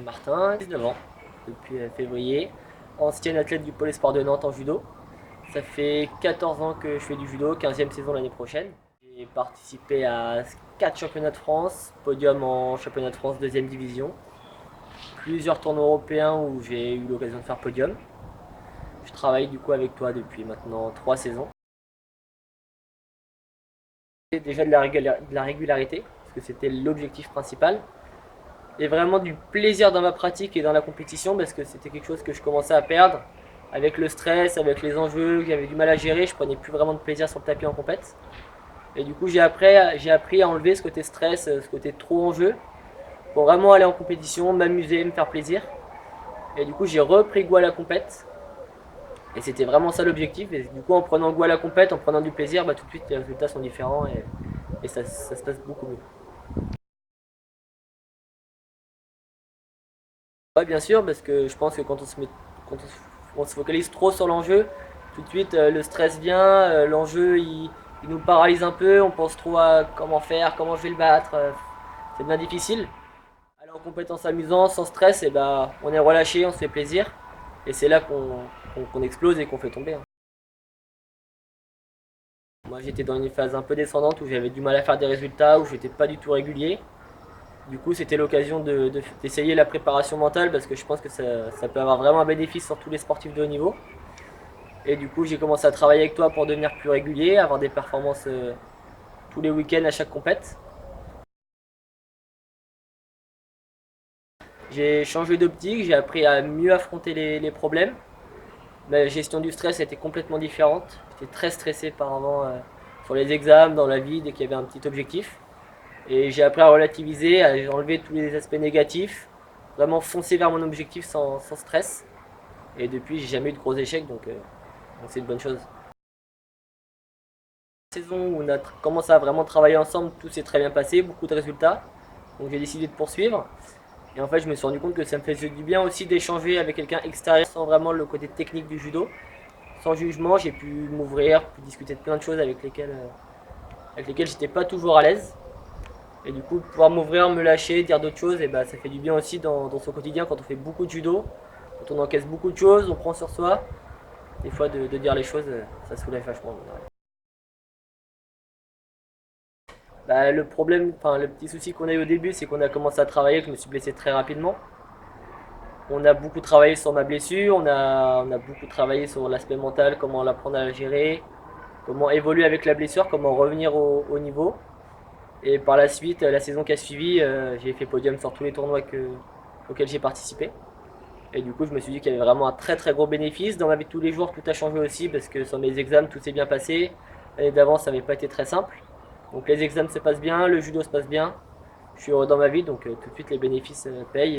Martin, 19 ans, depuis février, ancienne athlète du pôle sport de Nantes en judo. Ça fait 14 ans que je fais du judo, 15e saison l'année prochaine. J'ai participé à 4 championnats de France, podium en championnat de France 2e division, plusieurs tournois européens où j'ai eu l'occasion de faire podium. Je travaille du coup avec toi depuis maintenant 3 saisons. Déjà de la régularité, parce que c'était l'objectif principal. Et vraiment du plaisir dans ma pratique et dans la compétition, parce que c'était quelque chose que je commençais à perdre. Avec le stress, avec les enjeux, que j'avais du mal à gérer, je prenais plus vraiment de plaisir sur le tapis en compète. Et du coup, j'ai appris à enlever ce côté stress, ce côté trop enjeu, pour vraiment aller en compétition, m'amuser, me faire plaisir. Et du coup, j'ai repris goût à la compète. Et c'était vraiment ça l'objectif. Et du coup, en prenant goût à la compète, en prenant du plaisir, tout de suite, les résultats sont différents et ça se passe beaucoup mieux. Ouais, bien sûr, parce que je pense que quand on se focalise trop sur l'enjeu, tout de suite le stress vient, l'enjeu il nous paralyse un peu, on pense trop à comment faire, comment je vais le battre, c'est bien difficile. Aller en compétence amusant, sans stress, et on est relâché, on se fait plaisir, et c'est là qu'on explose et qu'on fait tomber, hein. Moi j'étais dans une phase un peu descendante où j'avais du mal à faire des résultats, où j'étais pas du tout régulier. Du coup, c'était l'occasion d'essayer la préparation mentale parce que je pense que ça peut avoir vraiment un bénéfice sur tous les sportifs de haut niveau. Et du coup, j'ai commencé à travailler avec toi pour devenir plus régulier, avoir des performances tous les week-ends à chaque compète. J'ai changé d'optique, j'ai appris à mieux affronter les problèmes. Ma gestion du stress était complètement différente. J'étais très stressé par avant sur les examens, dans la vie, dès qu'il y avait un petit objectif. Et j'ai appris à relativiser, à enlever tous les aspects négatifs, vraiment foncer vers mon objectif sans stress. Et depuis, j'ai jamais eu de gros échecs, donc c'est une bonne chose. La saison où on a commencé à vraiment travailler ensemble, tout s'est très bien passé, beaucoup de résultats. Donc j'ai décidé de poursuivre. Et en fait, je me suis rendu compte que ça me faisait du bien aussi d'échanger avec quelqu'un extérieur sans vraiment le côté technique du judo. Sans jugement, j'ai pu m'ouvrir, pu discuter de plein de choses avec lesquelles j'étais pas toujours à l'aise. Et du coup, pouvoir m'ouvrir, me lâcher, dire d'autres choses, et ça fait du bien aussi dans son quotidien quand on fait beaucoup de judo, quand on encaisse beaucoup de choses, on prend sur soi. Des fois, de dire les choses, ça soulève vachement. Le problème, enfin le petit souci qu'on a eu au début, c'est qu'on a commencé à travailler, que je me suis blessé très rapidement. On a beaucoup travaillé sur ma blessure, on a beaucoup travaillé sur l'aspect mental, comment l'apprendre à la gérer, comment évoluer avec la blessure, comment revenir au niveau. Et par la suite, la saison qui a suivi, j'ai fait podium sur tous les tournois auxquels j'ai participé. Et du coup, je me suis dit qu'il y avait vraiment un très très gros bénéfice. Dans ma vie de tous les jours, tout a changé aussi parce que sur mes examens, tout s'est bien passé. L'année d'avant, ça n'avait pas été très simple. Donc les examens se passent bien, le judo se passe bien. Je suis heureux dans ma vie, donc tout de suite les bénéfices payent.